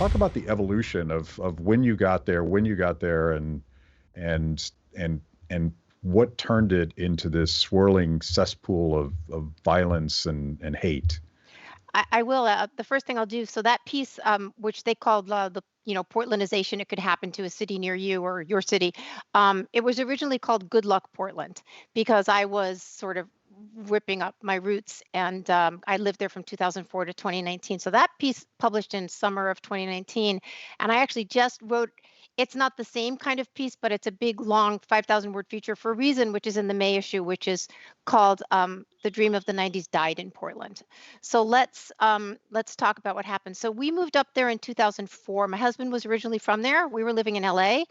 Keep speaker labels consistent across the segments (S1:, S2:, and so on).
S1: talk about the evolution of when you got there, and and what turned it into this swirling cesspool of violence and hate.
S2: I will. The first thing I'll do. So that piece, which they called the Portlandization, it could happen to a city near you or your city. It was originally called Good Luck Portland because I was sort of ripping up my roots, and I lived there from 2004 to 2019. So that piece published in summer of 2019, and I actually just wrote. It's not the same kind of piece, but it's a big, long 5,000 word feature for a reason, which is in the May issue, which is called "The Dream of the '90s Died in Portland." So let's talk about what happened. So we moved up there in 2004. My husband was originally from there. We were living in LA,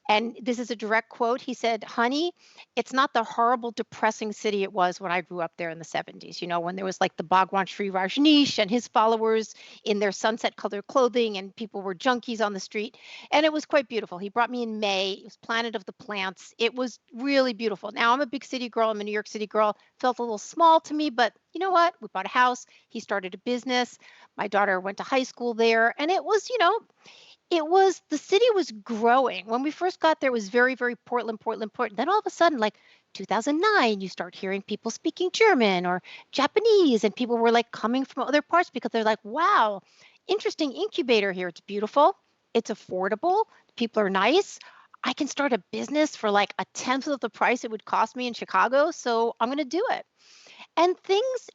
S2: and this is a direct quote. He said, "Honey, it's not the horrible, depressing city it was when I grew up there in the '70s. You know, when there was like the Bhagwan Sri Rajneesh and his followers in their sunset colored clothing, and people were junkies on the street, and it was quite beautiful. He brought me in May. It was Planet of the Plants. It was really beautiful. Now I'm a big city girl. I'm a New York City girl. Felt a little small to me, but you know what? We bought a house. He started a business. My daughter went to high school there. And it was, the city was growing. When we first got there, it was very, very Portland, Portland, Portland. Then all of a sudden, like 2009, you start hearing people speaking German or Japanese, and people were like coming from other parts because they're like, wow, interesting incubator here. It's beautiful. It's affordable. People are nice. I can start a business for like a tenth of the price it would cost me in Chicago. So I'm going to do it. And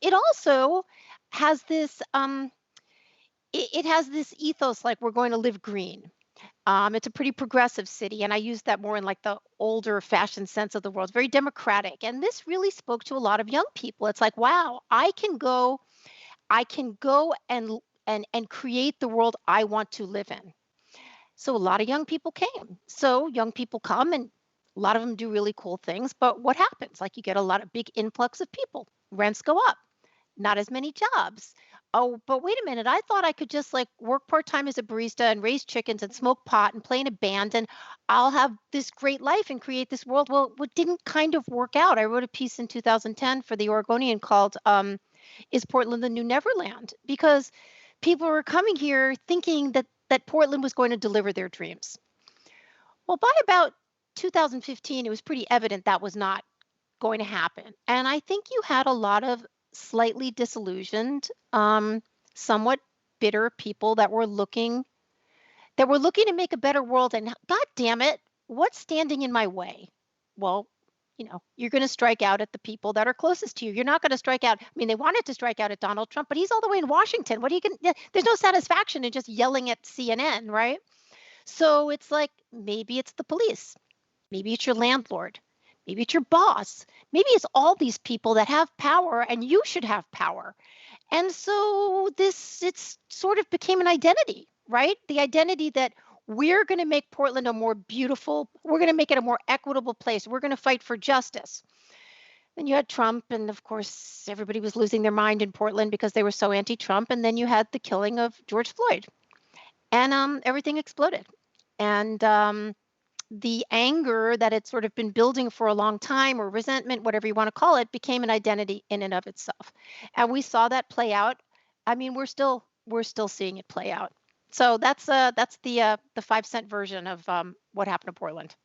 S2: it also has this it has this ethos like we're going to live green. It's a pretty progressive city, and I use that more in like the older fashioned sense of the world. It's very democratic, and this really spoke to a lot of young people. It's like, wow, I can go and create the world I want to live in. So a lot of young people came. So young people come, and a lot of them do really cool things. But what happens? Like you get a lot of big influx of people. Rents go up, not as many jobs. Oh, but wait a minute. I thought I could just like work part-time as a barista and raise chickens and smoke pot and play in a band, and I'll have this great life and create this world. Well, what didn't kind of work out. I wrote a piece in 2010 for the Oregonian called Is Portland the New Neverland? Because people were coming here thinking that Portland was going to deliver their dreams. Well, by about 2015, it was pretty evident that was not going to happen. And I think you had a lot of slightly disillusioned, somewhat bitter people that were looking to make a better world. And God damn it, what's standing in my way? Well, you're going to strike out at the people that are closest to you. You're not going to strike out. I mean, they wanted to strike out at Donald Trump, but he's all the way in Washington. What are you going to? There's no satisfaction in just yelling at CNN, right? So it's like maybe it's the police, maybe it's your landlord, maybe it's your boss, maybe it's all these people that have power, and you should have power. And so it's sort of became an identity, right? The identity that we're going to make Portland a more beautiful, we're going to make it a more equitable place. We're going to fight for justice. Then you had Trump, and of course, everybody was losing their mind in Portland because they were so anti-Trump. And then you had the killing of George Floyd, and everything exploded. And the anger that had sort of been building for a long time, or resentment, whatever you want to call it, became an identity in and of itself. And we saw that play out. I mean, we're still seeing it play out. So that's the 5 cent version of what happened to Portland.